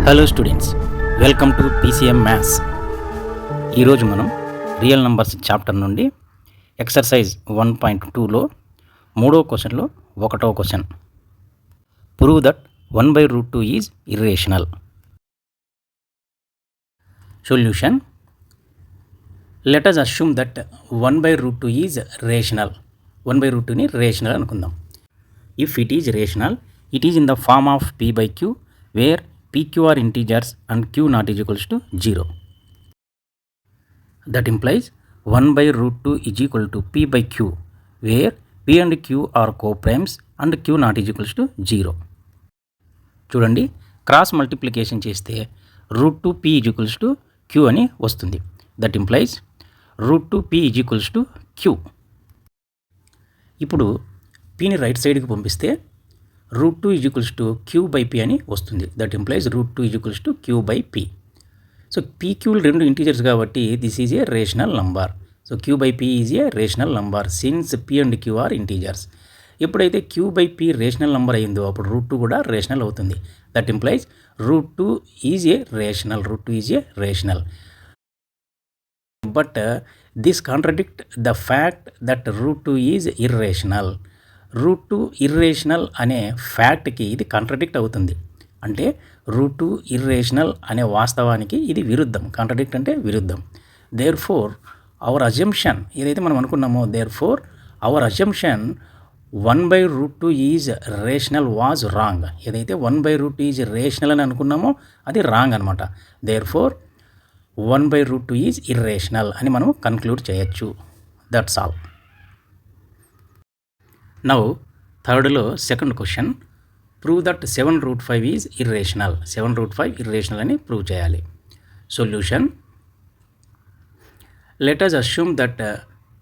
Hello students, welcome to PCM maths. ఈరోజు మనం real numbers chapter నుండి ఎక్సర్సైజ్ 1.2లో 3వ క్వశ్చన్లో 1వ question, prove that 1/√2 is irrational. Solution: let us assume that 1/√2 is rational. 1/√2ని రేషనల్ అనుకుందాం. If it is rational, it is in the form of p/q where pq are integers and q not is equals to 0. That implies 1/√2 is equal to p/q where p and q are co-primes and q not is equals to 0. చూడండి, cross multiplication చేస్తే √2p is equals to q అని వస్తుంది. That implies √2p is equals to q. ఇప్పుడు pని right సైడ్కి పంపిస్తే √2 is equals to q/p అని వస్తుంది. That implies √2 is equals to q/p. So pqలు రెండు ఇంటీజర్స్ కాబట్టి this is a rational number. So q/p is a rational number since p and q are integers. ఎప్పుడైతే q/p rational number అయిందో అప్పుడు √2 కూడా rational అవుతుంది. That implies √2 is a rational. √2 is a rational. But this contradict the fact that √2 is irrational. √2 irrational అనే ఫ్యాక్ట్కి ఇది contradict అవుతుంది. అంటే √2 ఇర్రేషనల్ అనే వాస్తవానికి ఇది విరుద్ధం. కాంట్రడిక్ట్ అంటే విరుద్ధం. దేర్ ఫోర్ అవర్ అజంప్షన్ ఏదైతే మనం అనుకున్నామో, therefore our assumption 1/√2 is rational was wrong. ఏదైతే 1/√2 ఈజ్ రేషనల్ అని అనుకున్నామో అది రాంగ్ అనమాట. దేర్ ఫోర్ 1/√2 ఈజ్ ఇర్రేషనల్ అని మనం కన్క్లూడ్ చేయొచ్చు. That's all. నౌ థర్డ్లో second question, prove that 7√5 is irrational. 7√5 irrational అని ప్రూవ్ చేయాలి. Solution: let us assume that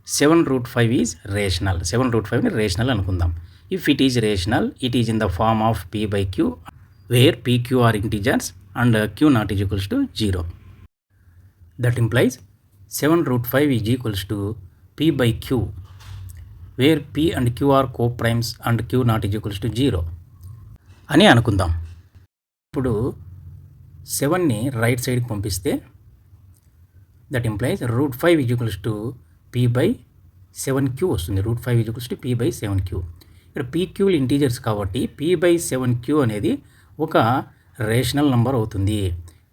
7√5 is rational. 7√5ని రేషనల్ అనుకుందాం. If it is rational, it is in the form of p/q where pq are integers and q not is equals to 0. That implies 7√5 is equals to p/q where p and q are co-primes and q not is equals to 0 అని అనుకుందాం. ఇప్పుడు 7ని right సైడ్కి పంపిస్తే that implies √5 is equals to p/7q వస్తుంది. √5 is equals to p/7q. ఇక్కడ pqలు integers కాబట్టి p/7q అనేది ఒక రేషనల్ నంబర్ అవుతుంది.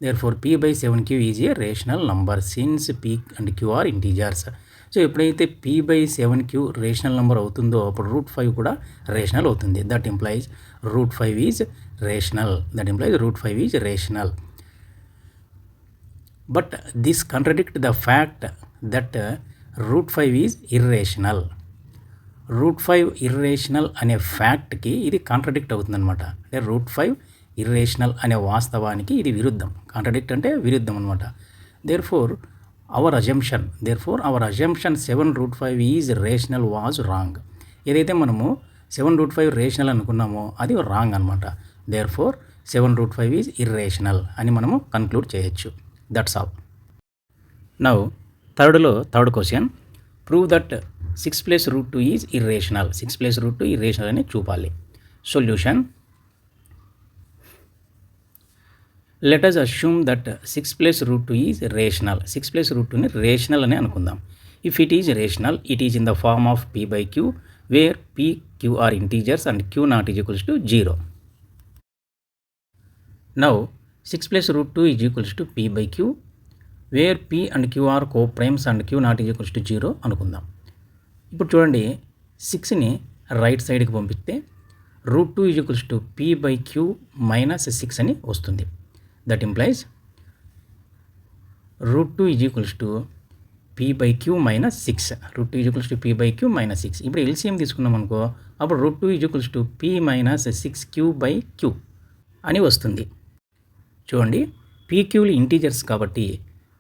Therefore p/7q is a rational number since p and q are integers. So ఎప్పుడైతే p/7q రేషనల్ నెంబర్ అవుతుందో అప్పుడు √5 కూడా రేషనల్ అవుతుంది. That implies √5 is rational. That implies √5 is rational. But this contradict the fact that √5 is irrational. √5 irrational అనే ఫ్యాక్ట్కి ఇది contradict అవుతుందన్నమాట. అంటే √5 ఇర్రేషనల్ అనే వాస్తవానికి ఇది విరుద్ధం. కాంట్రడిక్ట్ అంటే విరుద్ధం అనమాట. Therefore our assumption 7√5 is rational was wrong. ఏదైతే మనము 7√5 రేషనల్ అనుకున్నామో అది రాంగ్ అనమాట. దేర్ ఫోర్ 7√5 ఈజ్ ఇర్రేషనల్ అని మనము కన్క్లూడ్ చేయొచ్చు. That's all. Now third question, prove that 6 + √2 is irrational. 6 + √2 irrational అని చూపాలి. Solution: let us assume that 6 + √2 is rational. 6 + √2ని రేషనల్ అని అనుకుందాం. If it is rational, it is in the form of p/q where pq are integers and q not is equals to 0. Now 6 + √2 is equals to p/q where p and q are co-primes and q not is equals to 0 అనుకుందాం. ఇప్పుడు చూడండి, 6ని right సైడ్కి పంపిస్తే √2 is equals to p/q - 6 అని వస్తుంది. That implies √2 is equals to p/q - 6. √2 is equals to p/q - 6. ఇప్పుడు LCM తీసుకున్నాం అనుకో, అప్పుడు √2 is equals to p - 6q/q అని వస్తుంది. చూడండి, pqలు ఇంటీజర్స్ కాబట్టి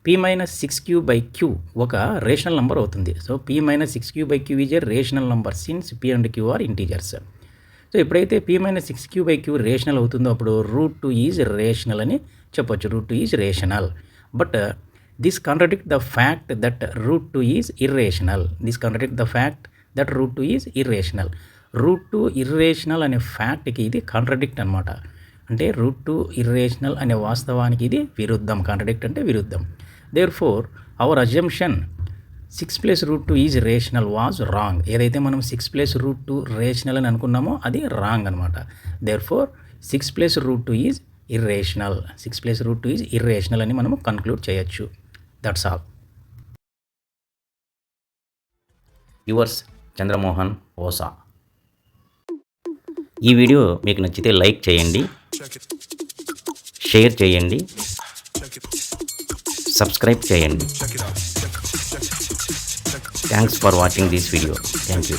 p - 6q/q ఒక రేషనల్ నెంబర్ అవుతుంది. So p - 6q/q is a rational number since p and q are integers. So ఎప్పుడైతే p - 6q/q రేషనల్ అవుతుందో అప్పుడు √2 ఈజ్ రేషనల్ అని చెప్పొచ్చు. √2 is rational. But this contradict the fact that √2 is irrational. √2 is irrational. √2 irrational అనే ఫ్యాక్ట్కి ఇది contradict అనమాట. అంటే రూట్ 2 ఇర్రేషనల్ అనే వాస్తవానికి ఇది విరుద్ధం. కాంట్రడిక్ట్ అంటే విరుద్ధం. Therefore our assumption 6 plus root 2 is rational was wrong. ఏదైతే మనం 6 ప్లస్ రూట్ 2 రేషనల్ అని అనుకున్నామో అది రాంగ్ అనమాట. Therefore 6 plus root 2 is irrational. 6 plus root 2 is irrational అని మనం కన్క్లూడ్ చేయొచ్చు. That's all. Yours Chandramohan Osa. ఈ వీడియో మీకు నచ్చితే లైక్ చేయండి, షేర్ చేయండి, సబ్స్క్రైబ్ చేయండి. Thanks for watching this video. Thank you.